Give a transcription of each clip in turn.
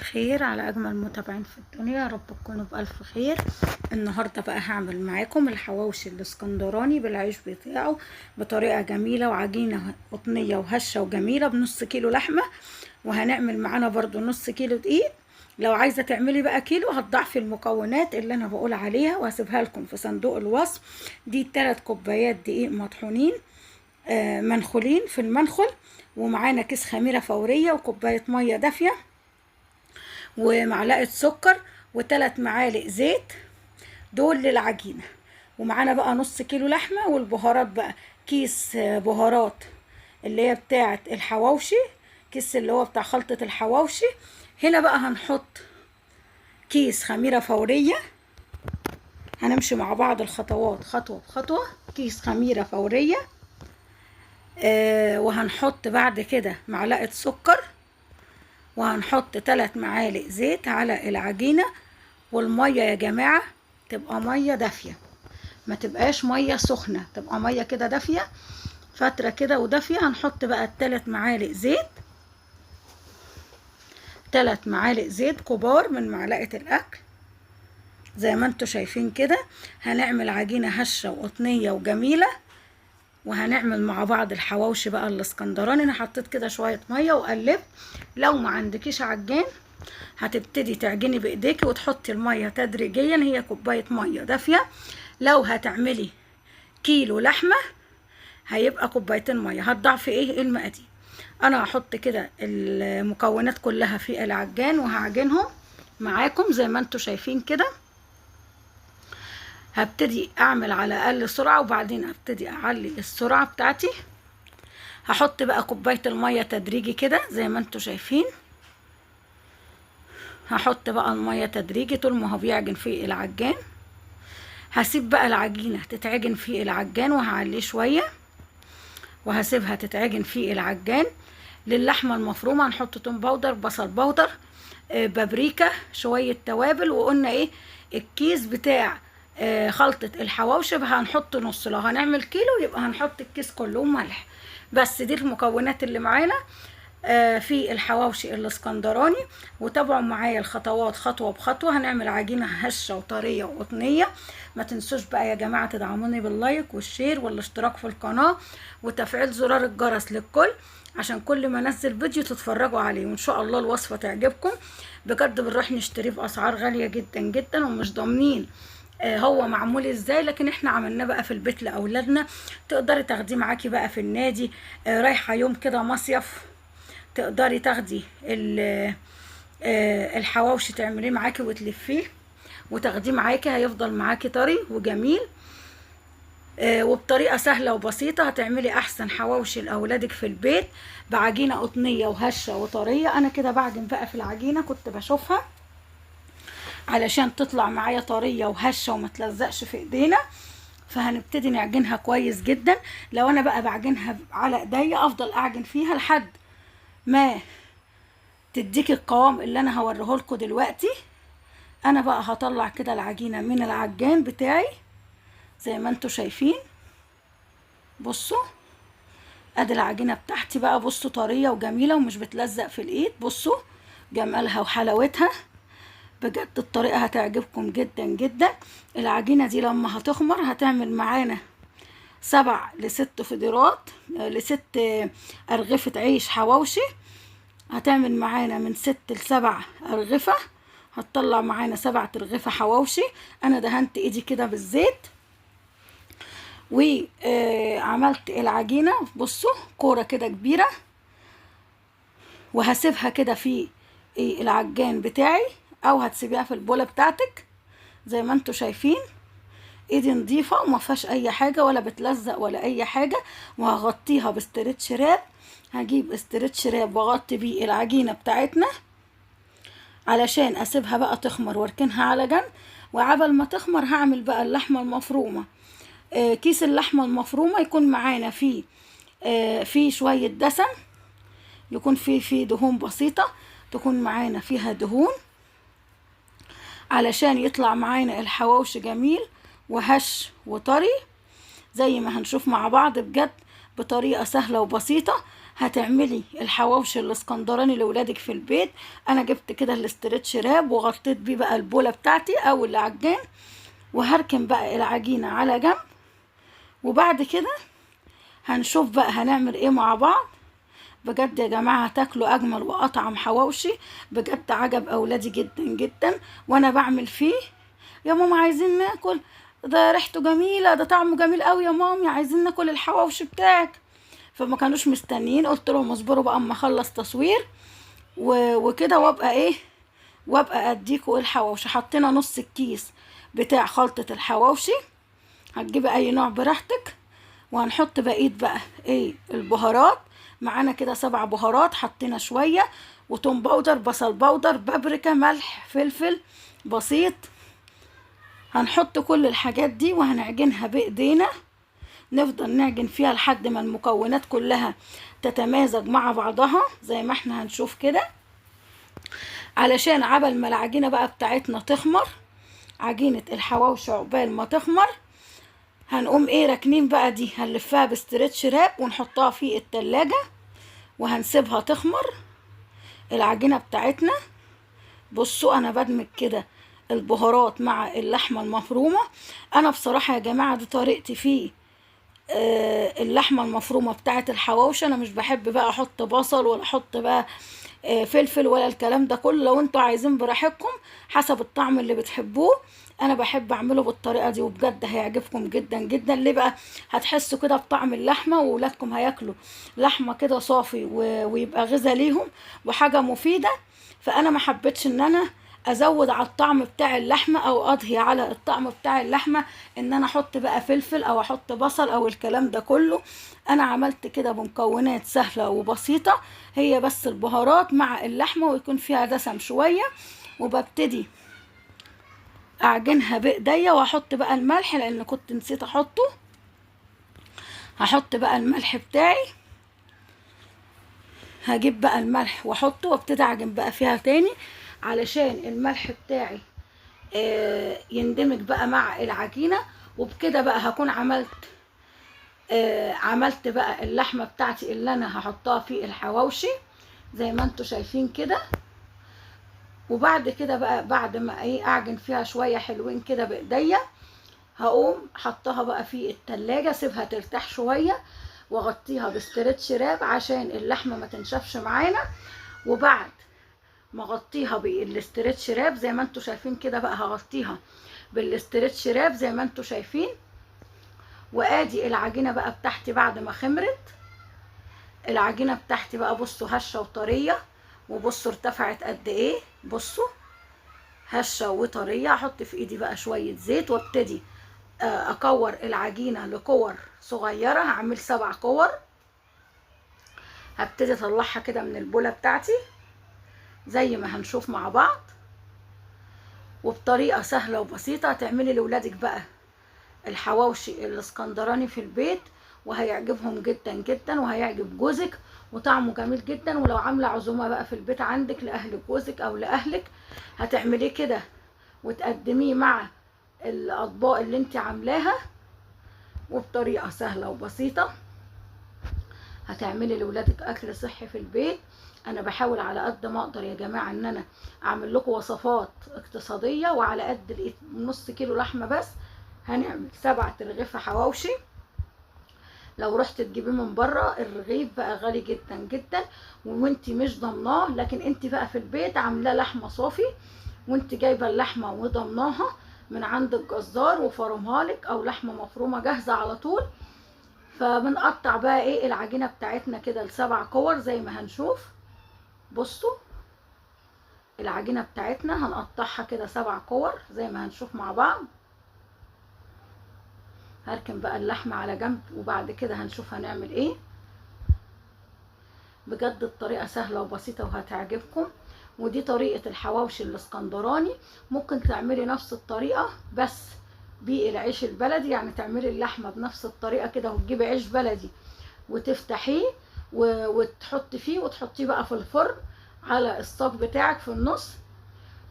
خير على اجمل متابعين في الدنيا، يا رب تكونوا بالف خير. النهارده بقى هعمل معاكم الحواوشي الاسكندراني بالعيش بتاعه بطريقه جميله وعجينه قطنيه وهشه وجميله بنص كيلو لحمه، وهنعمل معانا برضو نص كيلو دقيق. لو عايزه تعملي بقى كيلو هتضعفي المكونات اللي انا بقول عليها وهسيبها لكم في صندوق الوصف. دي 3 كوبايات دقيق مطحونين منخولين في المنخل، ومعانا كيس خميره فوريه وكوبايه ميه دافيه ومعلقه سكر و3 معالق زيت، دول للعجينه. ومعانا بقى نص كيلو لحمه، والبهارات بقى كيس بهارات اللي هي بتاعه الحواوشي، كيس اللي هو بتاع خلطه الحواوشي. هنا بقى هنحط كيس خميره فوريه، هنمشي مع بعض الخطوات خطوه بخطوه. كيس خميره فوريه، وهنحط بعد كده معلقه سكر، وهنحط 3 معالق زيت على العجينة. والمية يا جماعة تبقى مية دافية، ما تبقاش مية سخنة، تبقى مية كده دافية فترة كده ودافية. هنحط بقى 3 معالق زيت، 3 معالق زيت كبار من معلقة الأكل زي ما انتوا شايفين كده. هنعمل عجينة هشة وقطنية وجميلة، وهنعمل مع بعض الحواوشي بقى الاسكندراني. انا حطيت كده شويه ميه وقلبت. لو ما عندكيش عجان هتبتدي تعجني بايديكي وتحطي الميه تدريجيا، هي كوبايه ميه دافيه. لو هتعملي كيلو لحمه هيبقى كوبايتين ميه، هتضعفي ايه المقادير. انا هحط كده المكونات كلها في العجان وهعجنهم معاكم زي ما انتوا شايفين كده. هبتدي اعمل على اقل سرعه وبعدين هبتدي اعلي السرعه بتاعتي. هحط بقى كوبايه الميه تدريجي كده زي ما انتوا شايفين. هحط بقى الميه تدريجي طول ما هو بيعجن في العجان. هسيب بقى العجينه تتعجن في العجان وهعليه شويه وهسيبها تتعجن في العجان. للحمه المفرومه هنحط توم باودر، بصل باودر، بابريكا، شويه توابل. وقلنا ايه الكيس بتاع خلطة الحواوشي هنحط نص، لو هنعمل كيلو يبقى هنحط الكيس كله ملح. بس دي المكونات اللي معانا في الحواوشي الاسكندراني. وتابعوا معايا الخطوات خطوة بخطوة. هنعمل عجينة هشة وطرية وقطنية. ما تنسوش بقى يا جماعة تدعموني باللايك والشير والاشتراك في القناة وتفعيل زرار الجرس للكل عشان كل ما انزل فيديو تتفرجوا عليه، وان شاء الله الوصفة تعجبكم. بجد بنروح نشتريه باسعار غالية جدا جدا ومش ضامنين هو معمول ازاي، لكن احنا عملناه بقى في البيت لاولادنا. تقدري تاخديه معاكي بقى في النادي، رايحه يوم كده مصيف تقدري تاخدي الحواوشي تعمليه معاكي وتلفيه وتاخديه معاكي، هيفضل معاكي طري وجميل. وبطريقه سهله وبسيطه هتعملي احسن حواوشي لاولادك في البيت بعجينه قطنيه وهشه وطريه. انا كده بعجن بقى في العجينه، كنت بشوفها علشان تطلع معايا طريه وهشه وما تلزقش في ايدينا. فهنبتدي نعجنها كويس جدا. لو انا بقى بعجنها على ايديا افضل اعجن فيها لحد ما تديكي القوام اللي انا هوريه لكم دلوقتي. انا بقى هطلع كده العجينه من العجان بتاعي زي ما انتوا شايفين. بصوا ادي العجينه بتاعتي بقى، بصوا طريه وجميله ومش بتلزق في الايد. بصوا جمالها وحلاوتها، بجد الطريقة هتعجبكم جدا جدا. العجينة دي لما هتخمر هتعمل معانا 7 ل6 فديرات ل6 أرغفة عيش حواوشي. هتعمل معانا من 6 ل7 أرغفة، هتطلع معانا 7 أرغفة حواوشي. أنا دهنت إيدي كده بالزيت وعملت العجينة، بصوا كورة كده كبيرة، وهسيبها كده في العجان بتاعي او هتسيبيها في البوله بتاعتك زي ما انتوا شايفين. ايدي نظيفه وما فيهاش اي حاجه ولا بتلزق ولا اي حاجه. وهغطيها باسترتش راب، هجيب استرتش راب واغطي بيه العجينه بتاعتنا علشان اسيبها بقى تخمر واركنها على جنب. وعبل ما تخمر هعمل بقى اللحمه المفرومه. كيس اللحمه المفرومه يكون معانا فيه شويه دسم، يكون فيه دهون بسيطه، تكون معانا فيها دهون علشان يطلع معانا الحواوشي جميل وهش وطري زي ما هنشوف مع بعض. بجد بطريقة سهلة وبسيطة هتعملي الحواوشي الاسكندراني لاولادك في البيت. انا جبت كده الاسترتش راب وغطيت بيه بقى البوله بتاعتي او العجان، وهركن بقى العجينه على جنب. وبعد كده هنشوف بقى هنعمل ايه مع بعض. بجد يا جماعه هتاكلوا اجمل واطعم حواوشي، بجد عجب اولادي جدا جدا وانا بعمل فيه. يا ماما عايزين ناكل، ده ريحته جميله، ده طعمه جميل قوي يا مامي، عايزين ناكل الحواوشي بتاعك. فما كانوش مستنيين، قلت لهم اصبروا بقى اما اخلص تصوير وكده وابقى ايه، وابقى اديكوا الحواوشي. حطينا نص الكيس بتاع خلطة الحواوشي، هتجيبي اي نوع براحتك. وهنحط بقية بقى ايه البهارات. معانا كده 7 بهارات، حطينا شوية وتوم باودر، بصل باودر، بابريكا، ملح، فلفل بسيط. هنحط كل الحاجات دي وهنعجنها بايدينا، نفضل نعجن فيها لحد ما المكونات كلها تتمازج مع بعضها زي ما احنا هنشوف كده. علشان عبل ما العجينة بقى بتاعتنا تخمر، عجينة الحواوشي عقبال ما تخمر، هنقوم ايه راكنين بقى دي، هنلفها باسترتش راب ونحطها في التلاجة وهنسيبها تخمر العجينة بتاعتنا. بصوا انا بدمج كده البهارات مع اللحمة المفرومة. انا بصراحة يا جماعة دي طريقتي فيه اللحمة المفرومة بتاعت الحواوشي. انا مش بحب بقى احط بصل ولا احط بقى فلفل ولا الكلام ده كله، لو انتوا عايزين براحتكم حسب الطعم اللي بتحبوه. انا بحب اعمله بالطريقه دي وبجد هيعجبكم جدا جدا. ليه بقى؟ هتحسوا كده بطعم اللحمه واولادكم هياكلوا لحمه كده صافي ويبقى غذاء ليهم وحاجه مفيده. فانا ما حبيتش ان انا ازود على الطعم بتاع اللحمه او اضهي على الطعم بتاع اللحمه ان انا احط بقى فلفل او احط بصل او الكلام ده كله. انا عملت كده بمكونات سهله وبسيطه، هي بس البهارات مع اللحمه ويكون فيها دسم شويه. وببتدي اعجنها بايديا واحط بقى الملح لان كنت نسيت احطه. هحط بقى الملح بتاعي، هجيب بقى الملح واحطه وابتدي اعجن بقى فيها تاني علشان الملح بتاعي يندمج بقى مع العجينة. وبكده بقى هكون عملت بقى اللحمة بتاعتي اللي انا هحطها في الحواوشي زي ما انتوا شايفين كده. وبعد كده بقى بعد ما ايه اعجن فيها شوية حلوين كده بايديا، هقوم حطها بقى في التلاجة، سيبها ترتاح شوية واغطيها باسترتش راب عشان اللحمة ما تنشفش معانا. وبعد ما اغطيها بالاسترتش راب زي ما انتوا شايفين كده بقى، هغطيها بالاسترتش راب زي ما انتوا شايفين. وادي العجينة بقى بتاعتي بعد ما خمرت. العجينة بتاعتي بقى بصوا هشة وطرية، وبصوا ارتفعت قد ايه، بصوا هشة وطرية. هحط في ايدي بقى شوية زيت وابتدي اكور العجينة لكور صغيرة، هعمل 7 كور. هبتدي اطلعها كده من البولة بتاعتي زي ما هنشوف مع بعض. وبطريقة سهلة وبسيطة هتعملي لولادك بقى الحواوشي الاسكندراني في البيت وهيعجبهم جدا جدا وهيعجب جوزك وطعمه جميل جدا. ولو عاملة عزومة بقى في البيت عندك لأهل جوزك او لأهلك هتعمليه كده وتقدميه مع الاطباق اللي انت عاملاها وبطريقة سهلة وبسيطة. هتعملي لولادك اكل صحي في البيت. انا بحاول على قد ما اقدر يا جماعة ان انا اعمل لكم وصفات اقتصادية، وعلى قد نص كيلو لحمة بس هنعمل 7 رغيف حواوشي. لو رحت تجيبيه من بره الرغيف بقى غالي جدا جدا وانتي مش ضمناه، لكن انتي بقى في البيت عاملاه لحمة صافي وانتي جايبة اللحمة وضمناها من عند الجزار وفرمها لك، او لحمة مفرومة جاهزة على طول. فبنقطع بقى ايه العجينة بتاعتنا كده ل7 كور زي ما هنشوف. بصوا العجينة بتاعتنا هنقطعها كده 7 كور زي ما هنشوف مع بعض. هركن بقى اللحمة على جنب وبعد كده هنشوف هنعمل ايه. بجد الطريقة سهلة وبسيطة وهتعجبكم. ودي طريقة الحواوشي الاسكندراني. ممكن تعملي نفس الطريقة بس بالعيش البلدي، يعني تعملي اللحمة بنفس الطريقة كده وتجيبي عيش بلدي وتفتحيه وتحطي فيه وتحطيه بقى في الفرن على الصاج بتاعك في النص،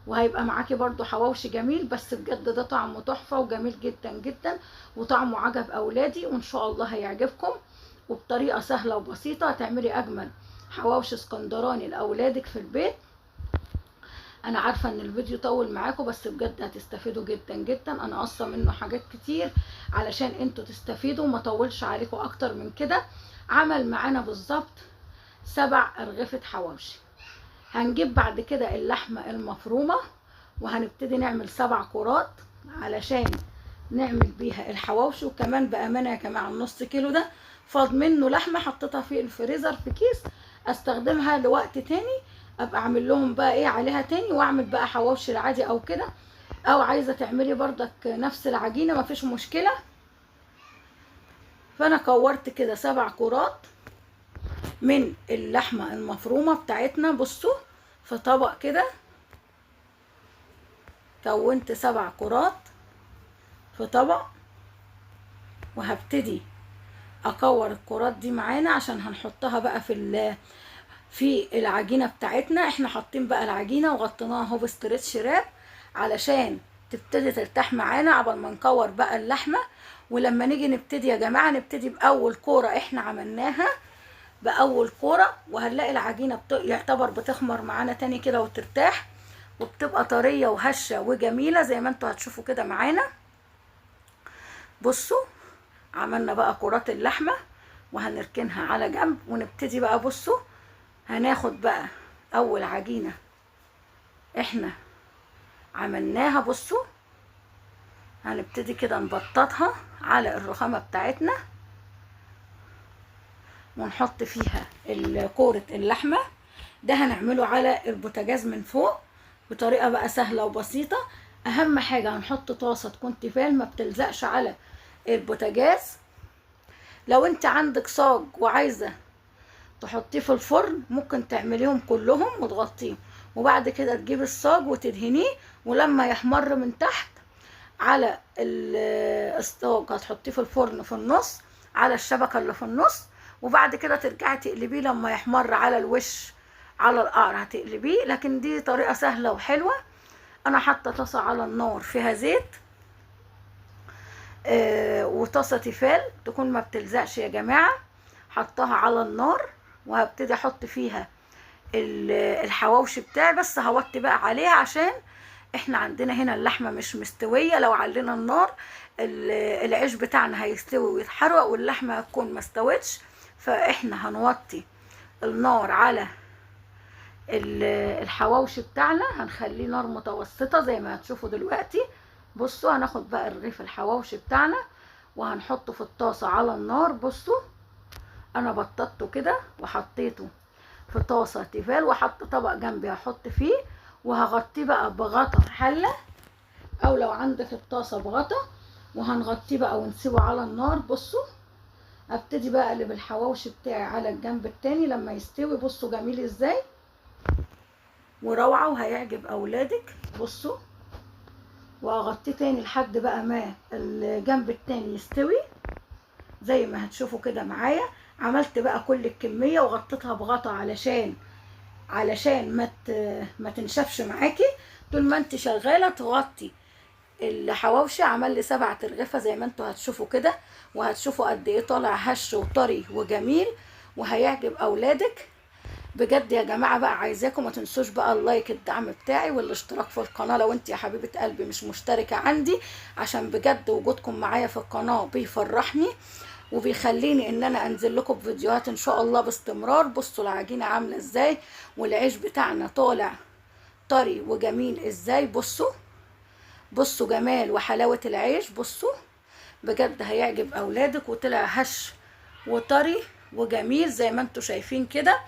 وهيبقى معاكي برضو حواوشي جميل. بس بجد ده طعمه تحفة وجميل جدا جدا وطعمه عجب اولادي وان شاء الله هيعجبكم. وبطريقه سهله وبسيطه هتعملي اجمل حواوشي اسكندراني لاولادك في البيت. انا عارفه ان الفيديو طول معاكم، بس بجد هتستفيدوا جدا جدا. انا قصه منه حاجات كتير علشان انتوا تستفيدوا وما طولش عليكم اكتر من كده. عمل معانا بالظبط 7 أرغفة حواوشي. هنجيب بعد كده اللحمه المفرومه وهنبتدي نعمل 7 كرات علشان نعمل بيها الحواوشي. وكمان بامانه يا جماعه النص كيلو ده فاض منه لحمه حطيتها في الفريزر في كيس استخدمها لوقت تاني، ابقى اعمل لهم بقى ايه عليها تاني واعمل بقى حواوشي العادي او كده. او عايزه تعملي بردك نفس العجينه مفيش مشكله. فانا كورت كده 7 كرات من اللحمه المفرومه بتاعتنا. بصوا في طبق كده كونت 7 كرات في طبق، وهبتدي اكور الكرات دي معانا عشان هنحطها بقى في العجينه بتاعتنا. احنا حاطين بقى العجينه وغطيناها اهو بستريتش راب علشان تبتدي ترتاح معانا عبال ما نكور بقى اللحمه. ولما نيجي نبتدي يا جماعه نبتدي باول كوره احنا عملناها، باول كوره، وهنلاقي العجينه يعتبر بتخمر معانا تاني كده وترتاح وبتبقى طريه وهشه وجميله زي ما انتوا هتشوفوا كده معانا. بصوا عملنا بقى كرات اللحمه وهنركنها على جنب ونبتدي بقى. بصوا هناخد بقى اول عجينه احنا عملناها. بصوا هنبتدي كده نبططها على الرخامه بتاعتنا ونحط فيها كوره اللحمه. ده هنعمله على البوتاجاز من فوق بطريقه بقى سهله وبسيطه. اهم حاجه هنحط طاسه تكون تيفال ما بتلزقش على البوتاجاز. لو انت عندك صاج وعايزه تحطيه في الفرن ممكن تعمليهم كلهم وتغطيهم، وبعد كده تجيبي الصاج وتدهنيه، ولما يحمر من تحت على الصاج هتحطيه في الفرن في النص على الشبكه اللي في النص، وبعد كده ترجعي تقلبيه لما يحمر على الوش على القعر هتقلبيه. لكن دي طريقه سهله وحلوه. انا حاطه طاسه على النار فيها زيت وطاسه تيفال تكون ما بتلزقش يا جماعه، حطها على النار وهبتدي احط فيها الحواوشي بتاعي. بس هوطي بقى عليها عشان احنا عندنا هنا اللحمه مش مستويه. لو علينا النار العيش بتاعنا هيستوي ويتحرق واللحمه هتكون ما استوتش. فاحنا هنوطي النار على الحواوشي بتاعنا، هنخليه نار متوسطه زي ما هتشوفوا دلوقتي. بصوا هناخد بقى رغيف الحواوشي بتاعنا وهنحطه في الطاسه على النار. بصوا انا بططته كده وحطيته في طاسه تيفال وحط طبق جنبي هحط فيه، وهغطيه بقى بغطا حله او لو عندك الطاسه بغطا، وهنغطيه بقى ونسيبه على النار. بصوا ابتدي بقى اقلب الحواوشي بتاعي على الجنب التاني لما يستوي. بصوا جميل ازاي وروعه وهيعجب اولادك. بصوا واغطيه تاني لحد بقى ما الجنب التاني يستوي زي ما هتشوفوا كده معايا. عملت بقى كل الكميه وغطيتها بغطا علشان ما تنشفش معاكي طول ما انت شغاله تغطي الحواوشي. عمل لي 7 أرغفة زي ما انتوا هتشوفوا كده، وهتشوفوا قد ايه طالع هش وطري وجميل وهيعجب اولادك بجد يا جماعه. بقى عايزاكم ما تنسوش بقى اللايك الدعم بتاعي والاشتراك في القناه لو انت يا حبيبه قلبي مش مشتركه عندي، عشان بجد وجودكم معايا في القناه بيفرحني وبيخليني ان انا انزل لكم بفيديوهات ان شاء الله باستمرار. بصوا العجينه عامله ازاي والعيش بتاعنا طالع طري وجميل ازاي. بصوا جمال وحلاوه العيش. بصوا بجد هيعجب اولادك وطلع هش وطري وجميل زي ما انتوا شايفين كده.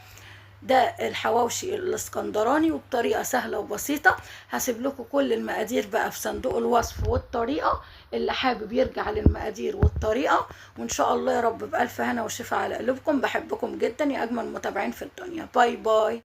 ده الحواوشي الاسكندراني وبطريقه سهله وبسيطه. هسيب لكم كل المقادير بقى في صندوق الوصف والطريقه، اللي حابب يرجع للمقادير والطريقه. وان شاء الله يا رب بالف هنا وشفا على قلوبكم. بحبكم جدا يا اجمل متابعين في الدنيا. باي باي.